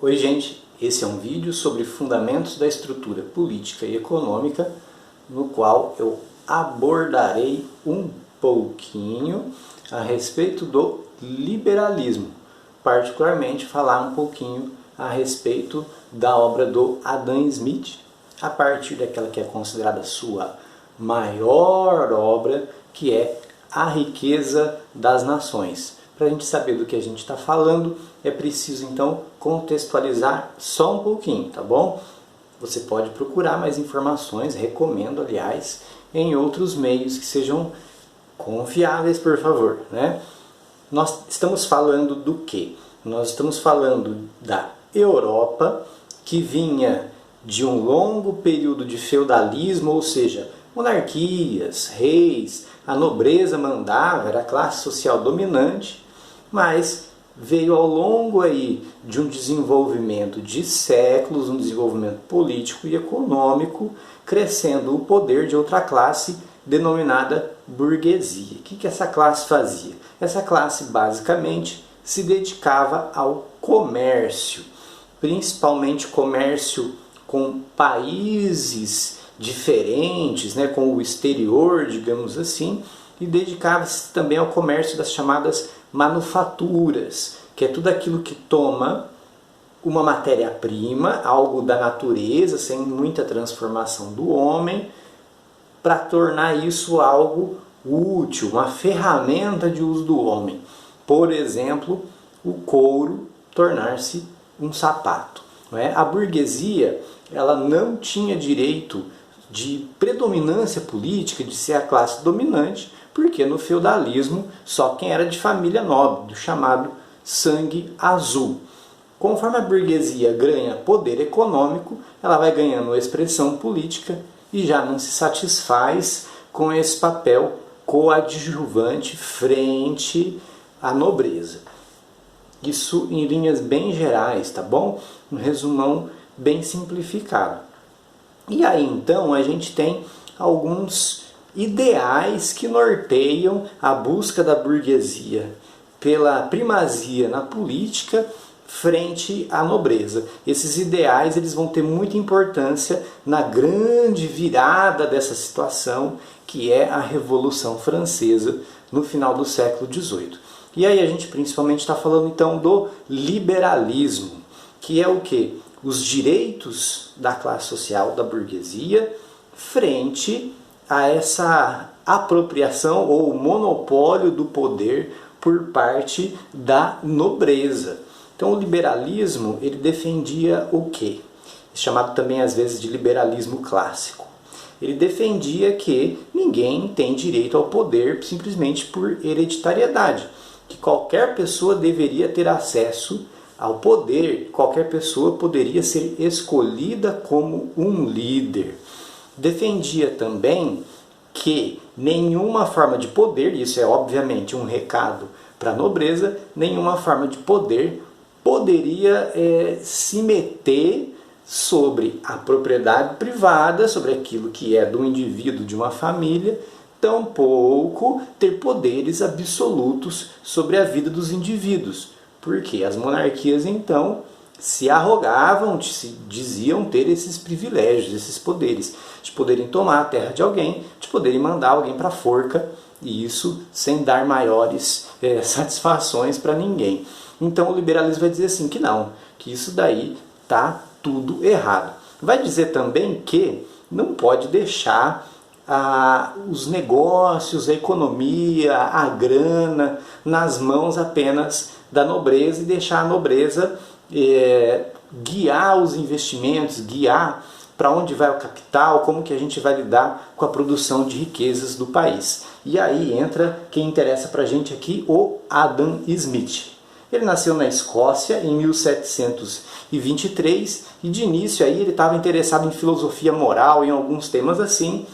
Oi gente, esse é um vídeo sobre fundamentos da estrutura política e econômica, no qual eu abordarei um pouquinho a respeito do liberalismo, particularmente falar um pouquinho a respeito da obra do Adam Smith, a partir daquela que é considerada sua maior obra, que é A Riqueza das Nações. Para a gente saber do que a gente está falando, é preciso então contextualizar só um pouquinho, tá bom? Você pode procurar mais informações, recomendo, aliás, em outros meios que sejam confiáveis, por favor, né? Nós estamos falando do quê? Nós estamos falando da Europa, que vinha de um longo período de feudalismo, ou seja, monarquias, reis, a nobreza mandava, era a classe social dominante, mas veio ao longo aí de um desenvolvimento de séculos, um desenvolvimento político e econômico, crescendo o poder de outra classe denominada burguesia. O que essa classe fazia? Essa classe basicamente se dedicava ao comércio, principalmente comércio com países diferentes, né, com o exterior, digamos assim, e dedicava-se também ao comércio das chamadas manufaturas, que é tudo aquilo que toma uma matéria-prima, algo da natureza, sem muita transformação do homem, para tornar isso algo útil, uma ferramenta de uso do homem. Por exemplo, o couro tornar-se um sapato. Não é? A burguesia ela não tinha direito de predominância política, de ser a classe dominante, porque no feudalismo só quem era de família nobre, do chamado sangue azul. Conforme a burguesia ganha poder econômico, ela vai ganhando expressão política e já não se satisfaz com esse papel coadjuvante frente à nobreza. Isso em linhas bem gerais, tá bom? Um resumão bem simplificado. E aí então a gente tem alguns ideais que norteiam a busca da burguesia pela primazia na política frente à nobreza. Esses ideais eles vão ter muita importância na grande virada dessa situação, que é a Revolução Francesa no final do século XVIII. E aí a gente principalmente está falando então do liberalismo, que é o quê? Os direitos da classe social, da burguesia, frente a essa apropriação ou monopólio do poder por parte da nobreza. Então o liberalismo ele defendia o quê? Chamado também às vezes de liberalismo clássico. Ele defendia que ninguém tem direito ao poder simplesmente por hereditariedade, que qualquer pessoa deveria ter acesso ao poder, qualquer pessoa poderia ser escolhida como um líder. Defendia também que nenhuma forma de poder, isso é obviamente um recado para a nobreza, nenhuma forma de poder poderia se meter sobre a propriedade privada, sobre aquilo que é do indivíduo, de uma família, tampouco ter poderes absolutos sobre a vida dos indivíduos. Porque as monarquias então se arrogavam, se diziam ter esses privilégios, esses poderes, de poderem tomar a terra de alguém, de poderem mandar alguém para a forca, e isso sem dar maiores satisfações para ninguém. Então o liberalismo vai dizer assim que não, que isso daí está tudo errado. Vai dizer também que não pode deixar os negócios, a economia, a grana nas mãos apenas da nobreza e deixar a nobreza guiar os investimentos, guiar para onde vai o capital, como que a gente vai lidar com a produção de riquezas do país. E aí entra quem interessa para a gente aqui, o Adam Smith. Ele nasceu na Escócia em 1723 e de início aí ele estava interessado em filosofia moral, em alguns temas assim,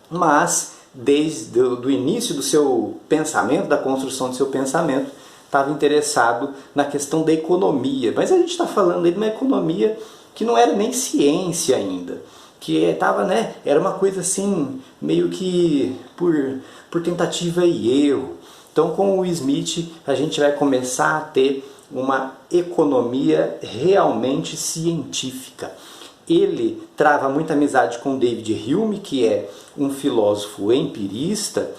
mas desde o início do seu pensamento, da construção do seu pensamento, estava interessado na questão da economia. Mas a gente está falando aí de uma economia que não era nem ciência ainda, que estava, né, era uma coisa assim, meio que por tentativa e erro. Então com o Smith a gente vai começar a ter uma economia realmente científica. Ele trava muita amizade com David Hume, que é um filósofo empirista,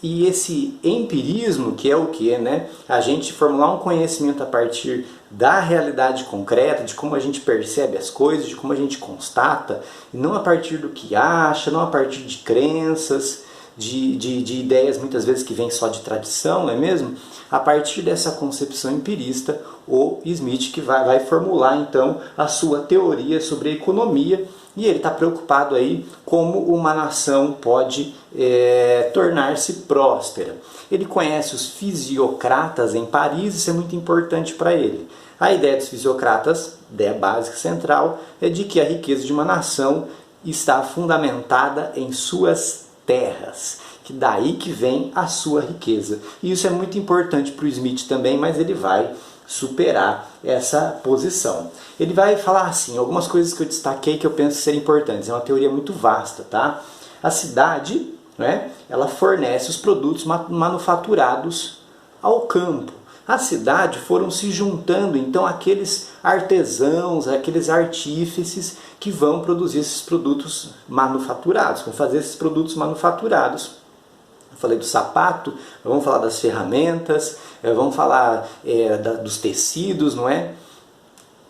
e esse empirismo, que é o que, né? A gente formular um conhecimento a partir da realidade concreta, de como a gente percebe as coisas, de como a gente constata, e não a partir do que acha, não a partir de crenças, de ideias muitas vezes que vêm só de tradição, não é mesmo? A partir dessa concepção empirista, o Smith que vai formular então a sua teoria sobre a economia, e ele está preocupado aí como uma nação pode tornar-se próspera. Ele conhece os fisiocratas em Paris, isso é muito importante para ele. A ideia dos fisiocratas, ideia básica central, é de que a riqueza de uma nação está fundamentada em suas terras, que daí que vem a sua riqueza. E isso é muito importante para o Smith também, mas ele vai superar essa posição. Ele vai falar assim, algumas coisas que eu destaquei que eu penso serem importantes. É uma teoria muito vasta, tá? A cidade, né, ela fornece os produtos manufaturados ao campo. A cidade foram se juntando então aqueles artesãos, aqueles artífices que vão produzir esses produtos manufaturados, vão fazer esses produtos manufaturados. Eu falei do sapato, vamos falar das ferramentas, vamos falar dos tecidos, não é?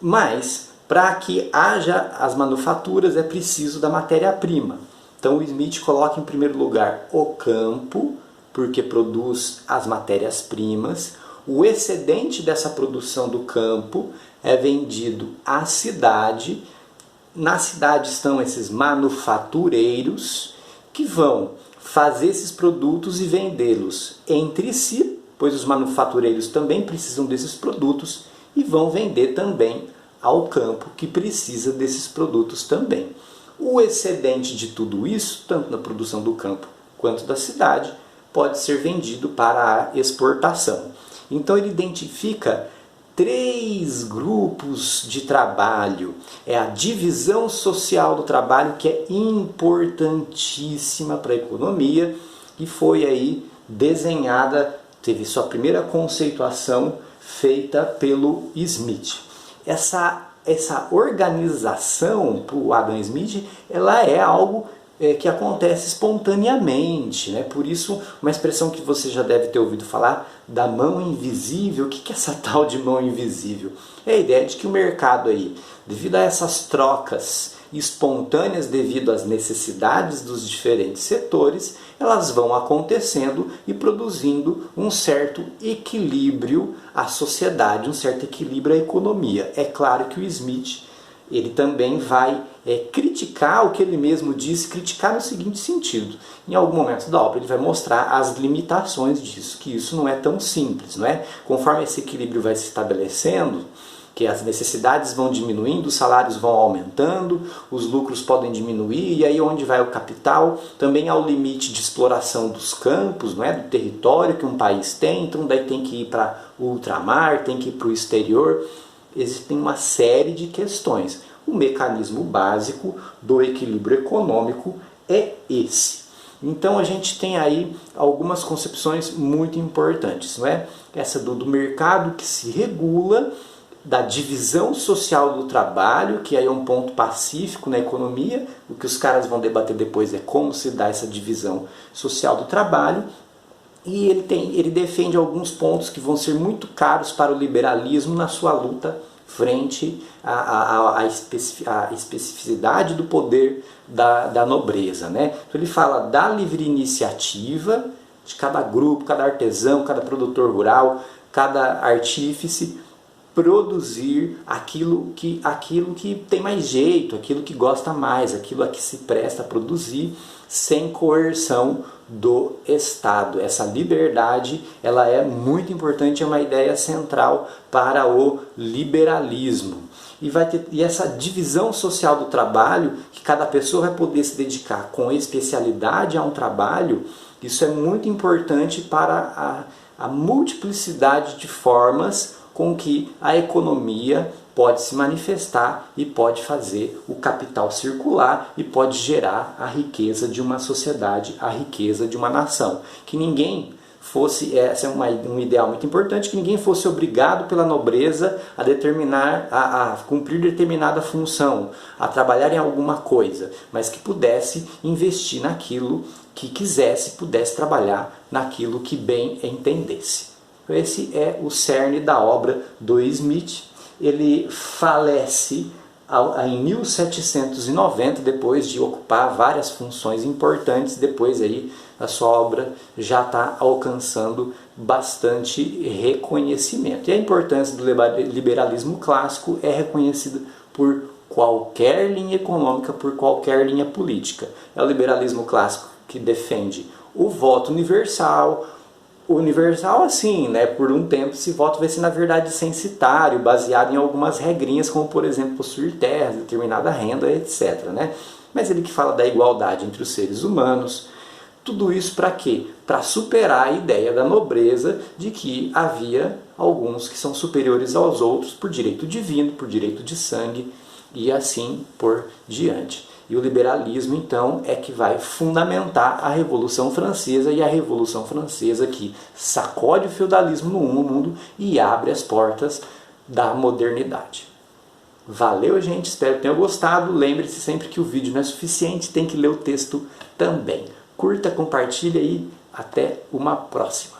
Mas, para que haja as manufaturas, é preciso da matéria-prima. Então, o Smith coloca em primeiro lugar o campo, porque produz as matérias-primas. O excedente dessa produção do campo é vendido à cidade. Na cidade estão esses manufatureiros que vão fazer esses produtos e vendê-los entre si, pois os manufatureiros também precisam desses produtos e vão vender também ao campo que precisa desses produtos também. O excedente de tudo isso, tanto na produção do campo quanto da cidade, pode ser vendido para a exportação. Então ele identifica 3 grupos de trabalho. É a divisão social do trabalho, que é importantíssima para a economia e foi aí desenhada, teve sua primeira conceituação feita pelo Smith. Essa organização para o Adam Smith, ela é algo que acontece espontaneamente, né? Por isso, uma expressão que você já deve ter ouvido falar, da mão invisível. O que é essa tal de mão invisível? É a ideia de que o mercado aí, devido a essas trocas espontâneas, devido às necessidades dos diferentes setores, elas vão acontecendo e produzindo um certo equilíbrio à sociedade, um certo equilíbrio à economia. É claro que o Smith, ele também vai criticar o que ele mesmo disse, criticar no seguinte sentido. Em algum momento da obra ele vai mostrar as limitações disso, que isso não é tão simples, não é? Conforme esse equilíbrio vai se estabelecendo, que as necessidades vão diminuindo, os salários vão aumentando, os lucros podem diminuir, e aí onde vai o capital? Também há o limite de exploração dos campos, não é? Do território que um país tem, então daí tem que ir para o ultramar, tem que ir para o exterior. Existem uma série de questões. O mecanismo básico do equilíbrio econômico é esse. Então a gente tem aí algumas concepções muito importantes, não é? Essa do mercado que se regula, da divisão social do trabalho, que aí é um ponto pacífico na economia. O que os caras vão debater depois é como se dá essa divisão social do trabalho. E ele defende alguns pontos que vão ser muito caros para o liberalismo na sua luta frente à especificidade do poder da nobreza, né? Então ele fala da livre iniciativa de cada grupo, cada artesão, cada produtor rural, cada artífice, produzir aquilo que tem mais jeito, aquilo que gosta mais, aquilo a que se presta a produzir, sem coerção do Estado. Essa liberdade, ela é muito importante, é uma ideia central para o liberalismo. E essa divisão social do trabalho, que cada pessoa vai poder se dedicar com especialidade a um trabalho, isso é muito importante para a multiplicidade de formas com que a economia pode se manifestar e pode fazer o capital circular e pode gerar a riqueza de uma sociedade, a riqueza de uma nação. Que ninguém fosse, esse é um ideal muito importante, que ninguém fosse obrigado pela nobreza a cumprir determinada função, a trabalhar em alguma coisa, mas que pudesse investir naquilo que quisesse, pudesse trabalhar naquilo que bem entendesse. Esse é o cerne da obra do Smith. Ele falece em 1790, depois de ocupar várias funções importantes. Depois aí a sua obra já está alcançando bastante reconhecimento. E a importância do liberalismo clássico é reconhecida por qualquer linha econômica, por qualquer linha política. É o liberalismo clássico que defende o voto universal. O universal, assim, né? Por um tempo esse voto vai ser, na verdade, censitário, baseado em algumas regrinhas, como, por exemplo, possuir terras, determinada renda, etc. Né? Mas ele que fala da igualdade entre os seres humanos. Tudo isso para quê? Para superar a ideia da nobreza de que havia alguns que são superiores aos outros por direito divino, por direito de sangue e assim por diante. E o liberalismo, então, é que vai fundamentar a Revolução Francesa, e a Revolução Francesa que sacode o feudalismo no mundo e abre as portas da modernidade. Valeu, gente, espero que tenham gostado. Lembre-se sempre que o vídeo não é suficiente, tem que ler o texto também. Curta, compartilha e até uma próxima.